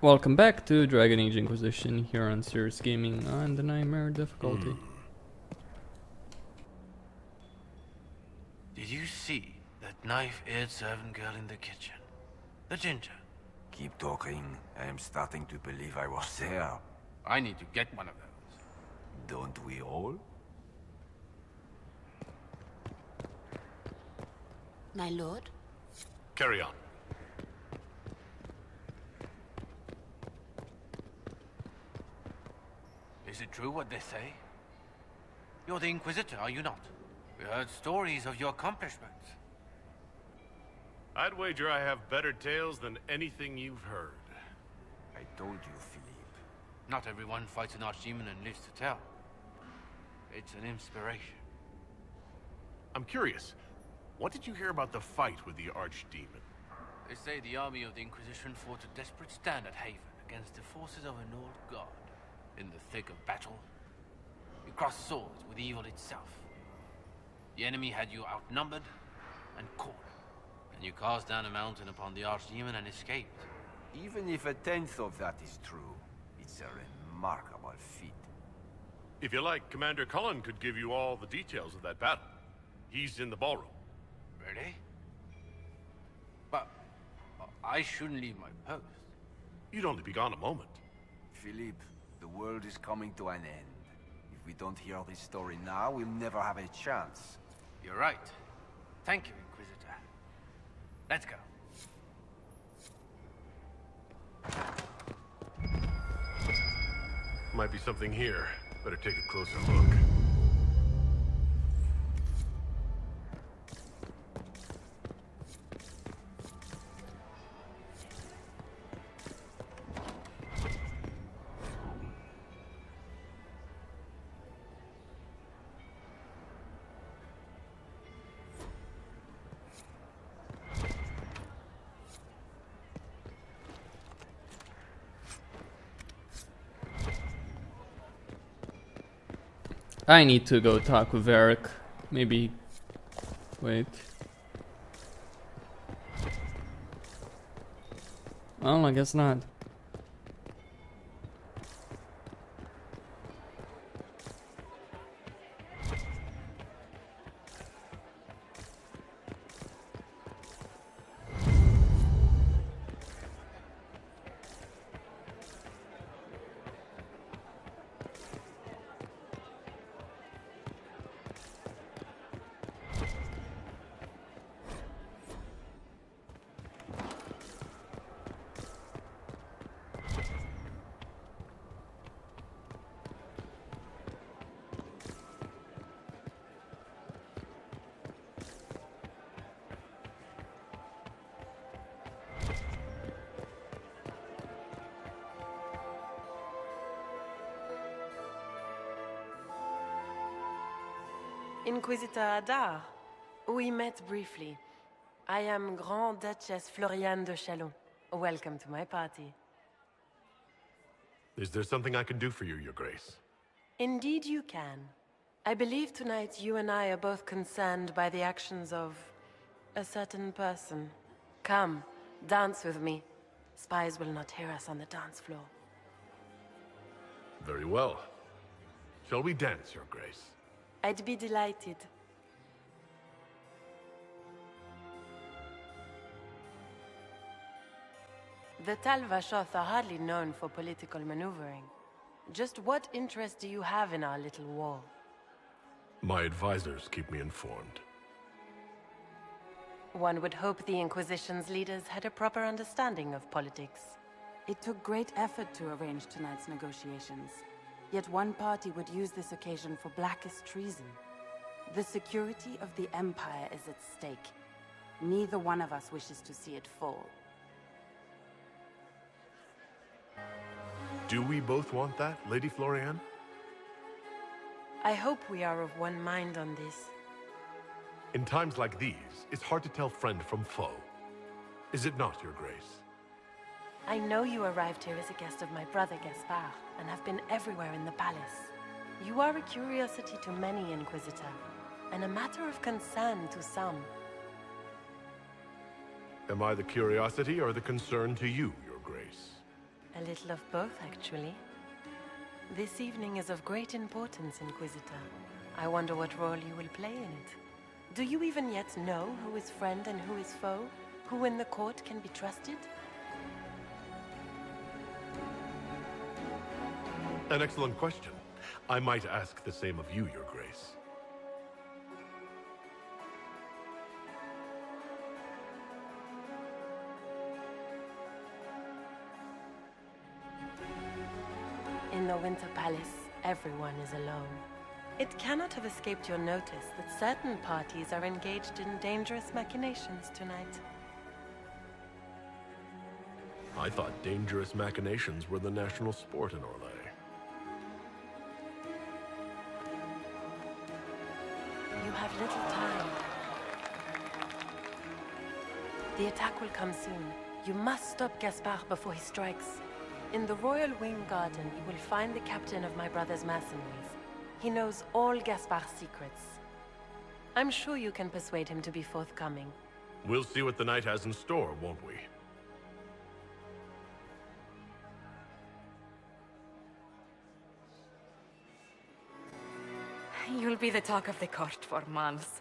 Welcome back to Dragon Age Inquisition here on Serious Gaming on the Nightmare difficulty. Did you see that knife-edged servant girl in the kitchen? The ginger. Keep talking. I am starting to believe I was there. I need to get one of those. Don't we all? My lord? Carry on. Is it true what they say? You're the Inquisitor, are you not? We heard stories of your accomplishments. I'd wager I have better tales than anything you've heard. I told you, Philippe. Not everyone fights an archdemon and lives to tell. It's an inspiration. I'm curious, what did you hear about the fight with the Archdemon? They say the army of the Inquisition fought a desperate stand at Haven against the forces of an old god. In the thick of battle, you crossed swords with evil itself. The enemy had you outnumbered and cornered, and you cast down a mountain upon the Archdemon and escaped. Even if a tenth of that is true, it's a remarkable feat. If you like, Commander Cullen could give you all the details of that battle. He's in the ballroom. Really? But I shouldn't leave my post. You'd only be gone a moment. Philippe, the world is coming to an end. If we don't hear this story now, we'll never have a chance. You're right. Thank you, Inquisitor. Let's go. Might be something here. Better take a closer look. I need to go talk with Eric. Maybe. Wait. Well, I guess not. Inquisitor Adar. We met briefly. I am Grand Duchess Floriane de Chalon. Welcome to my party. Is there something I can do for you, Your Grace? Indeed you can. I believe tonight you and I are both concerned by the actions of a certain person. Come, dance with me. Spies will not hear us on the dance floor. Very well. Shall we dance, Your Grace? I'd be delighted. The Tal Vashoth are hardly known for political maneuvering. Just what interest do you have in our little war? My advisors keep me informed. One would hope the Inquisition's leaders had a proper understanding of politics. It took great effort to arrange tonight's negotiations. Yet one party would use this occasion for blackest treason. The security of the Empire is at stake. Neither one of us wishes to see it fall. Do we both want that, Lady Floriane? I hope we are of one mind on this. In times like these, it's hard to tell friend from foe. Is it not, Your Grace? I know you arrived here as a guest of my brother Gaspard, and have been everywhere in the palace. You are a curiosity to many, Inquisitor, and a matter of concern to some. Am I the curiosity or the concern to you, Your Grace? A little of both, actually. This evening is of great importance, Inquisitor. I wonder what role you will play in it. Do you even yet know who is friend and who is foe? Who in the court can be trusted? An excellent question. I might ask the same of you, Your Grace. In the Winter Palace, everyone is alone. It cannot have escaped your notice that certain parties are engaged in dangerous machinations tonight. I thought dangerous machinations were the national sport in Orlais. You have little time. The attack will come soon. You must stop Gaspard before he strikes. In the Royal Wing Garden, you will find the captain of my brother's mercenaries. He knows all Gaspard's secrets. I'm sure you can persuade him to be forthcoming. We'll see what the night has in store, won't we? You'll be the talk of the court for months.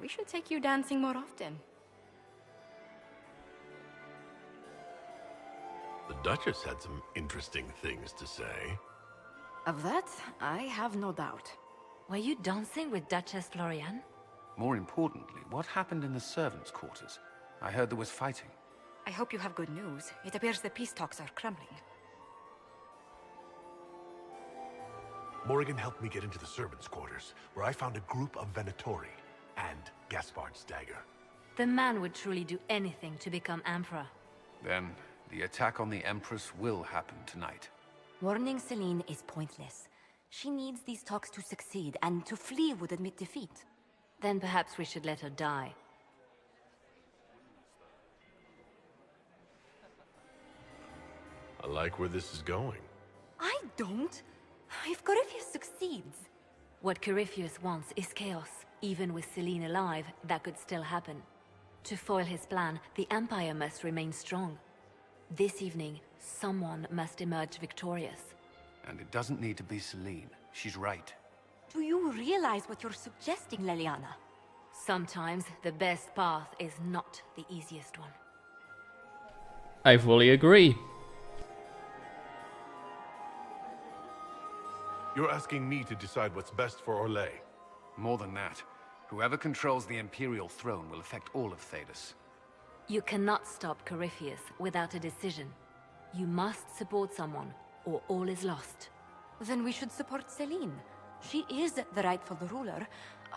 We should take you dancing more often. The Duchess had some interesting things to say. Of that, I have no doubt. Were you dancing with Duchess Florian? More importantly, what happened in the servants' quarters? I heard there was fighting. I hope you have good news. It appears the peace talks are crumbling. Morrigan helped me get into the servants' quarters, where I found a group of Venatori and Gaspard's dagger. The man would truly do anything to become Emperor. Then, the attack on the Empress will happen tonight. Warning Celine is pointless. She needs these talks to succeed, and to flee would admit defeat. Then perhaps we should let her die. I like where this is going. I don't. If Corypheus succeeds... What Corypheus wants is chaos. Even with Celine alive, that could still happen. To foil his plan, the Empire must remain strong. This evening, someone must emerge victorious. And it doesn't need to be Celine. She's right. Do you realize what you're suggesting, Leliana? Sometimes the best path is not the easiest one. I fully agree. You're asking me to decide what's best for Orlais. More than that, whoever controls the Imperial throne will affect all of Thedas. You cannot stop Corypheus without a decision. You must support someone, or all is lost. Then we should support Celine. She is the rightful ruler.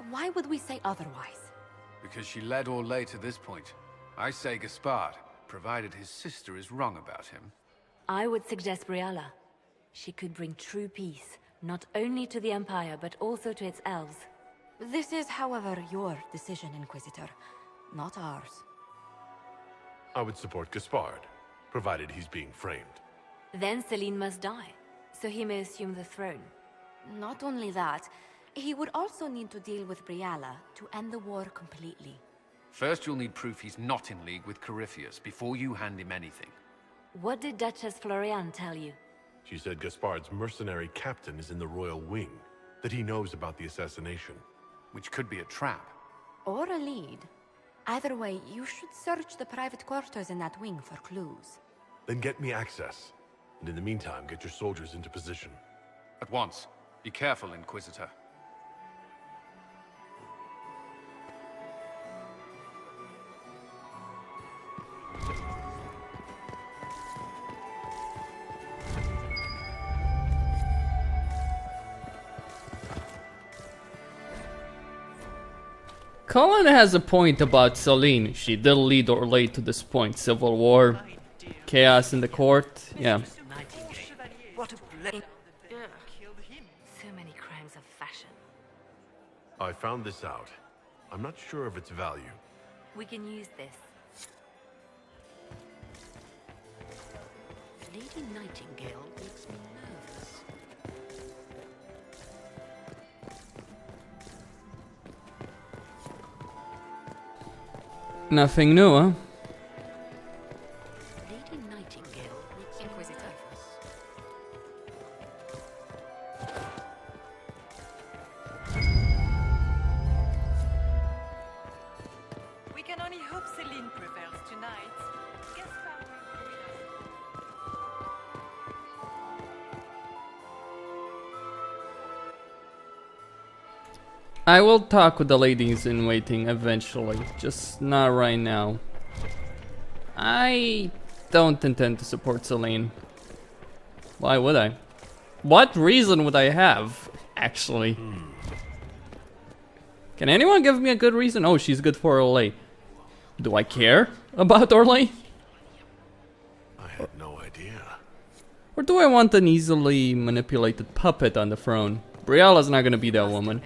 Why would we say otherwise? Because she led Orlais to this point. I say Gaspard, provided his sister is wrong about him. I would suggest Briala. She could bring true peace, not only to the Empire, but also to its elves. This is, however, your decision, Inquisitor, not ours. I would support Gaspard, provided he's being framed. Then Celine must die, so he may assume the throne. Not only that, he would also need to deal with Briala to end the war completely. First, you'll need proof he's not in league with Corypheus before you hand him anything. What did Duchess Florian tell you? She said Gaspard's mercenary captain is in the royal wing, that he knows about the assassination. Which could be a trap. Or a lead. Either way, you should search the private quarters in that wing for clues. Then get me access. And in the meantime, get your soldiers into position. At once. Be careful, Inquisitor. Colin has a point about Celine. She did lead Orlais to this point. Civil war, chaos in the court. Yeah. What a blame. So many crimes of fashion. I found this out. I'm not sure of its value. We can use this. Lady Nightingale makes me nervous. Nothing new, huh? Lady Nightingale makes Inquisitor. We can only hope Celine prevails tonight. Guess I will talk with the ladies in waiting eventually, just not right now. I don't intend to support Celine. Why would I? What reason would I have, actually? Can anyone give me a good reason? Oh, she's good for Orlais. Do I care about Orlais? I had no idea. Or do I want an easily manipulated puppet on the throne? Brialla's not gonna be that woman.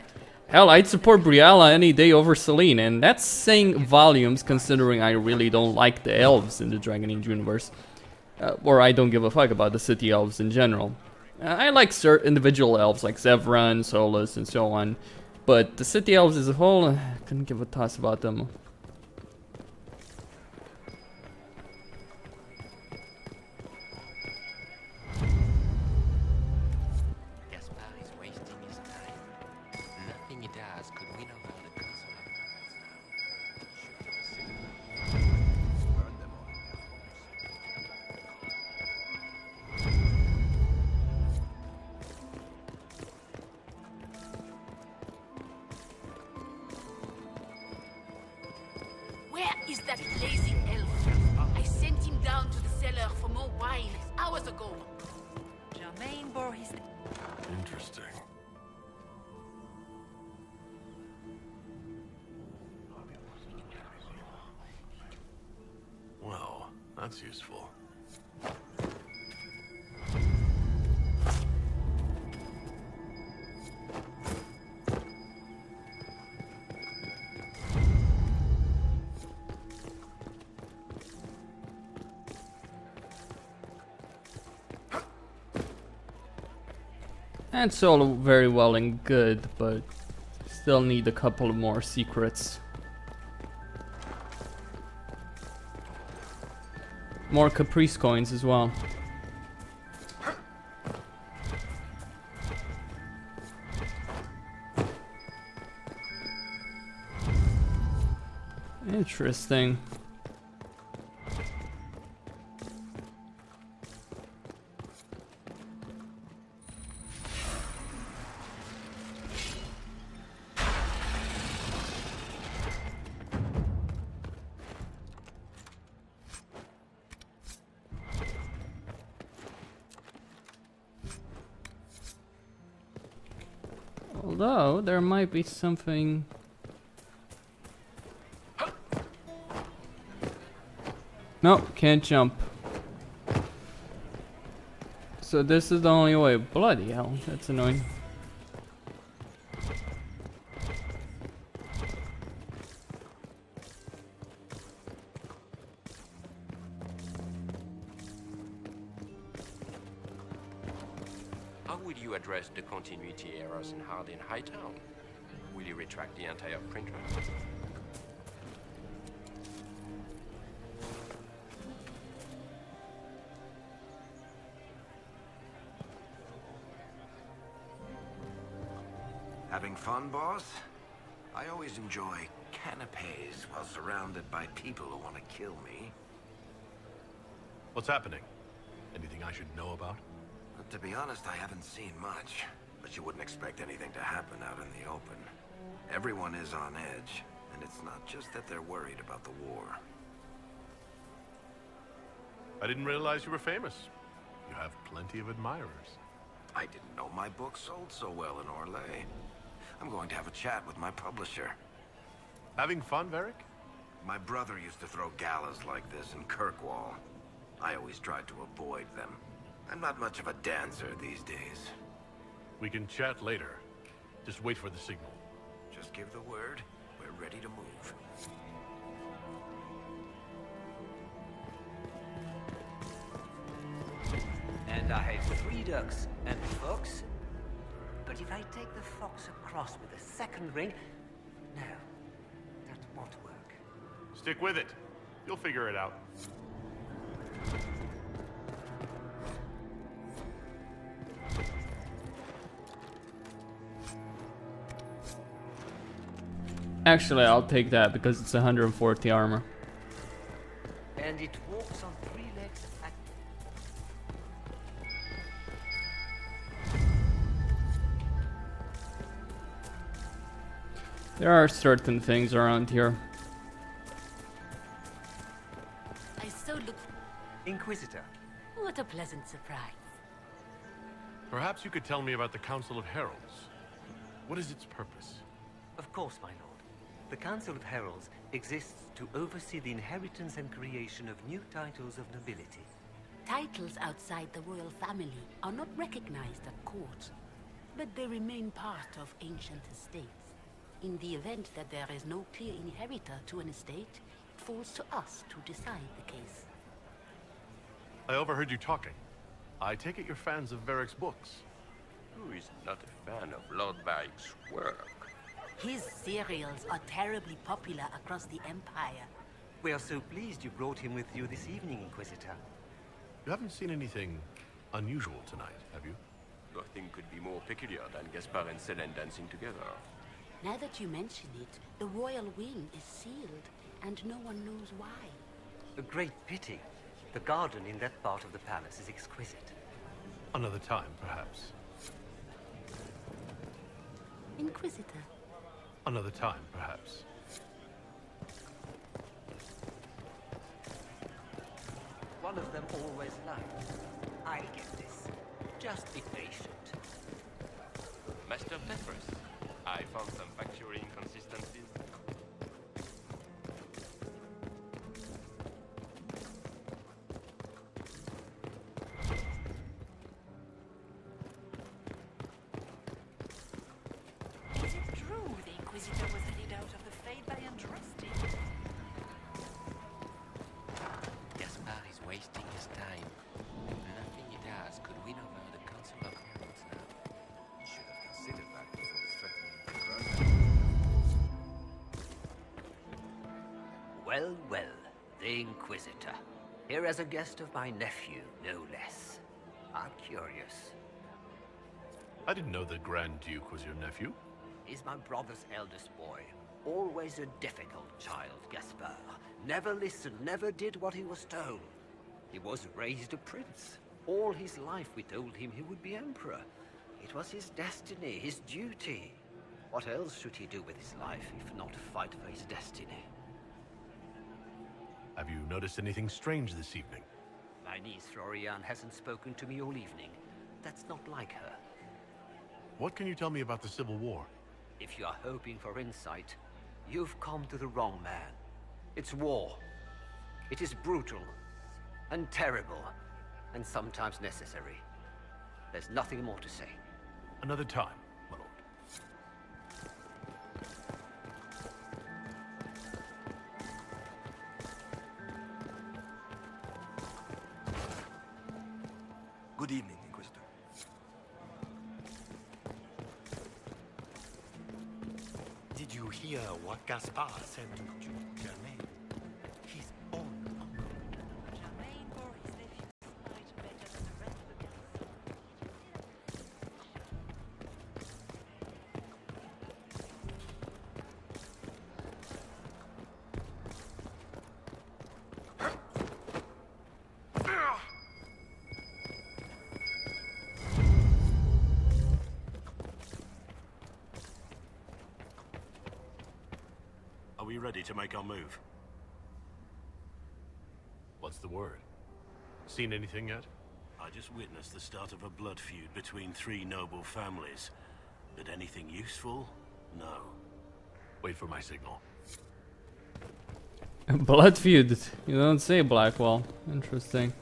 Hell, I'd support Brialla any day over Celine, and that's saying volumes considering I really don't like the elves in the Dragon Age universe. Or I don't give a fuck about the city elves in general. I like certain individual elves like Zevran, Solus, and so on. But the city elves as a whole, I couldn't give a toss about them. Gaspar is wasting his time. Nothing he does could win over the council of Where is that lazy elf? I sent him down to the cellar for more wine hours ago. Germaine bore his... Interesting. Well, that's useful. That's all very well and good, but still need a couple more secrets. More Caprice coins as well. Interesting. Although, there might be something... No, can't jump. So this is the only way. Bloody hell, that's annoying. How will you address the continuity errors in Hardin Hightown? Will you retract the entire print run? Having fun, boss? I always enjoy canapes while surrounded by people who want to kill me. What's happening? Anything I should know about? To be honest, I haven't seen much. But you wouldn't expect anything to happen out in the open. Everyone is on edge, and it's not just that they're worried about the war. I didn't realize you were famous. You have plenty of admirers. I didn't know my book sold so well in Orlais. I'm going to have a chat with my publisher. Having fun, Varric? My brother used to throw galas like this in Kirkwall. I always tried to avoid them. I'm not much of a dancer these days. We can chat later. Just wait for the signal. Just give the word. We're ready to move. And I have 3 ducks and a fox. But if I take the fox across with a second ring... No, that won't work. Stick with it. You'll figure it out. Actually, I'll take that because it's 140 armor. And it walks on 3 legs. There are certain things around here. I so look. Inquisitor. What a pleasant surprise. Perhaps you could tell me about the Council of Heralds. What is its purpose? Of course, my lord. The Council of Heralds exists to oversee the inheritance and creation of new titles of nobility. Titles outside the royal family are not recognized at court, but they remain part of ancient estates. In the event that there is no clear inheritor to an estate, it falls to us to decide the case. I overheard you talking. I take it you're fans of Varric's books. Who is not a fan of Lord Varric's work? His serials are terribly popular across the Empire. We are so pleased you brought him with you this evening, Inquisitor. You haven't seen anything unusual tonight, have you? Nothing could be more peculiar than Gaspard and Selene dancing together. Now that you mention it, the royal wing is sealed, and no one knows why. A great pity. The garden in that part of the palace is exquisite. Another time, perhaps. Inquisitor. Another time, perhaps. One of them always lies. I'll get this. Just be patient. Master Petrus, I found some factual inconsistencies. Is it true the Inquisitor was headed out of the Fade by Andraste? Gaspard is wasting his time. Nothing he does could win over the Council of Heralds now. He should have considered that before threatening to burn. Well, well, the Inquisitor. Here as a guest of my nephew, no less. I'm curious. I didn't know the Grand Duke was your nephew. He's my brother's eldest boy. Always a difficult child, Gaspard. Never listened, never did what he was told. He was raised a prince. All his life we told him he would be emperor. It was his destiny, his duty. What else should he do with his life if not fight for his destiny? Have you noticed anything strange this evening? My niece Florian hasn't spoken to me all evening. That's not like her. What can you tell me about the Civil War? If you are hoping for insight, you've come to the wrong man. It's war. It is brutal, and terrible, and sometimes necessary. There's nothing more to say. Another time, my lord. Good evening, Inquisitor. Did you hear what Gaspard said to Duke Germain? His own uncle. Germain bore his nephew's slight better than the rest of the council. Are we ready to make our move? What's the word? Seen anything yet? I just witnessed the start of a blood feud between 3 noble families. But anything useful? No. Wait for my signal. Blood feud. You don't say, Blackwell. Interesting.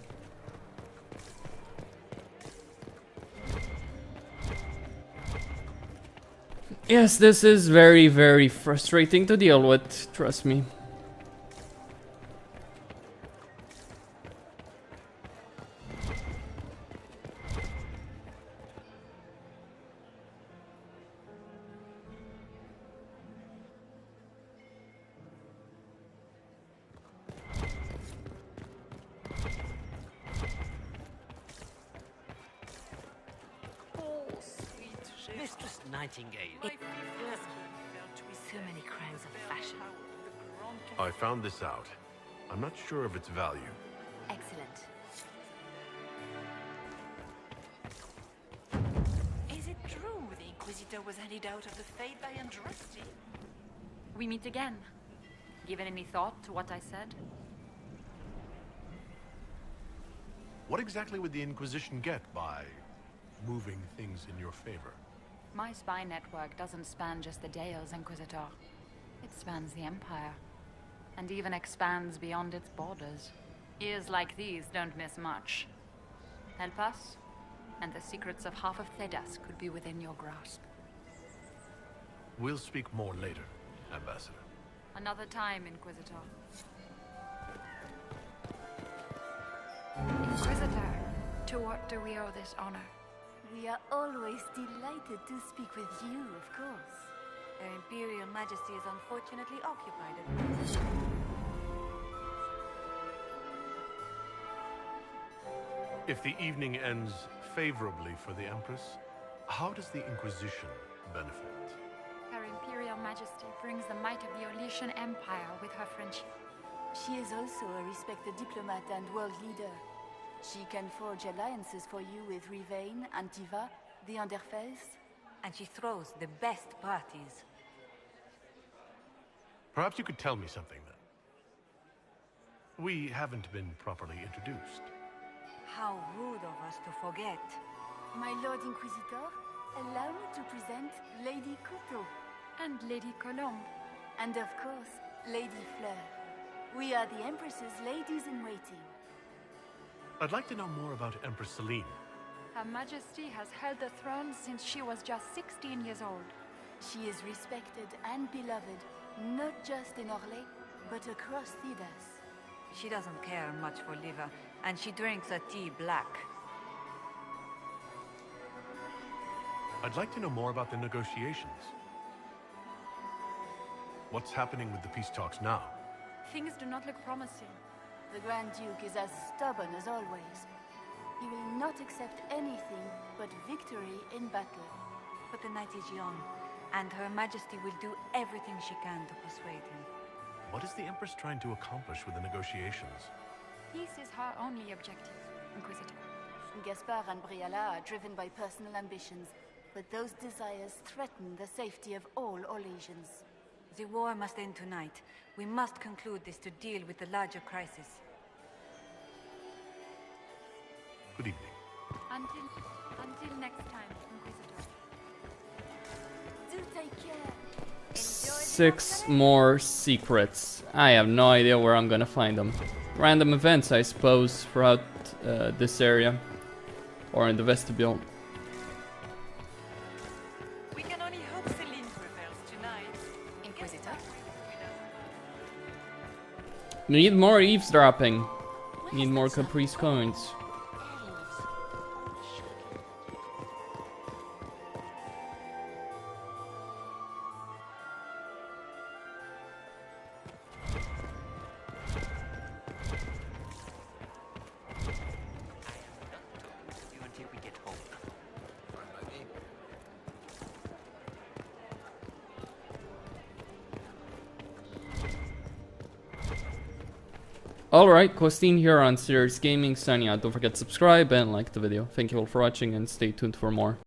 Yes, this is very, very frustrating to deal with. Trust me. Oh, sweet Sheva. Mistress Nightingale. My fifth husband fell to his So many crimes of fashion. I found this out. I'm not sure of its value. Excellent. Is it true the Inquisitor was handed out of the Fate by Andraste? We meet again. Given any thought to what I said? What exactly would the Inquisition get by moving things in your favor? My spy network doesn't span just the Dales, Inquisitor. It spans the Empire. And even expands beyond its borders. Ears like these don't miss much. Help us, and the secrets of half of Thedas could be within your grasp. We'll speak more later, Ambassador. Another time, Inquisitor. Inquisitor, to what do we owe this honor? We are always delighted to speak with you, of course. Her Imperial Majesty is unfortunately occupied at present. If the evening ends favorably for the Empress, how does the Inquisition benefit? Her Imperial Majesty brings the might of the Olesian Empire with her friendship. She is also a respected diplomat and world leader. She can forge alliances for you with Rivain, Antiva, the Underfels. And she throws the best parties. Perhaps you could tell me something then. We haven't been properly introduced. How rude of us to forget. My Lord Inquisitor, allow me to present Lady Couteau. And Lady Colombe. And of course, Lady Fleur. We are the Empress's ladies-in-waiting. I'd like to know more about Empress Celine. Her Majesty has held the throne since she was just 16 years old. She is respected and beloved, not just in Orlais, but across Thedas. She doesn't care much for liver, and she drinks her tea black. I'd like to know more about the negotiations. What's happening with the peace talks now? Things do not look promising. The Grand Duke is as stubborn as always. He will not accept anything but victory in battle. But the night is young, and Her Majesty will do everything she can to persuade him. What is the Empress trying to accomplish with the negotiations? Peace is her only objective, Inquisitor. Gaspard and Briala are driven by personal ambitions, but those desires threaten the safety of all Olesians. The war must end tonight. We must conclude this to deal with the larger crisis. Good evening. Until next time, Inquisitor. Do take care. 6 more secrets. I have no idea where I'm gonna find them. Random events, I suppose, throughout this area. Or in the vestibule. We can only hope Celine prevails tonight. Inquisitor? Need more eavesdropping. Need more Caprice coins. Alright, Costin here on Serious Gaming, signing out. Don't forget to subscribe and like the video. Thank you all for watching and stay tuned for more.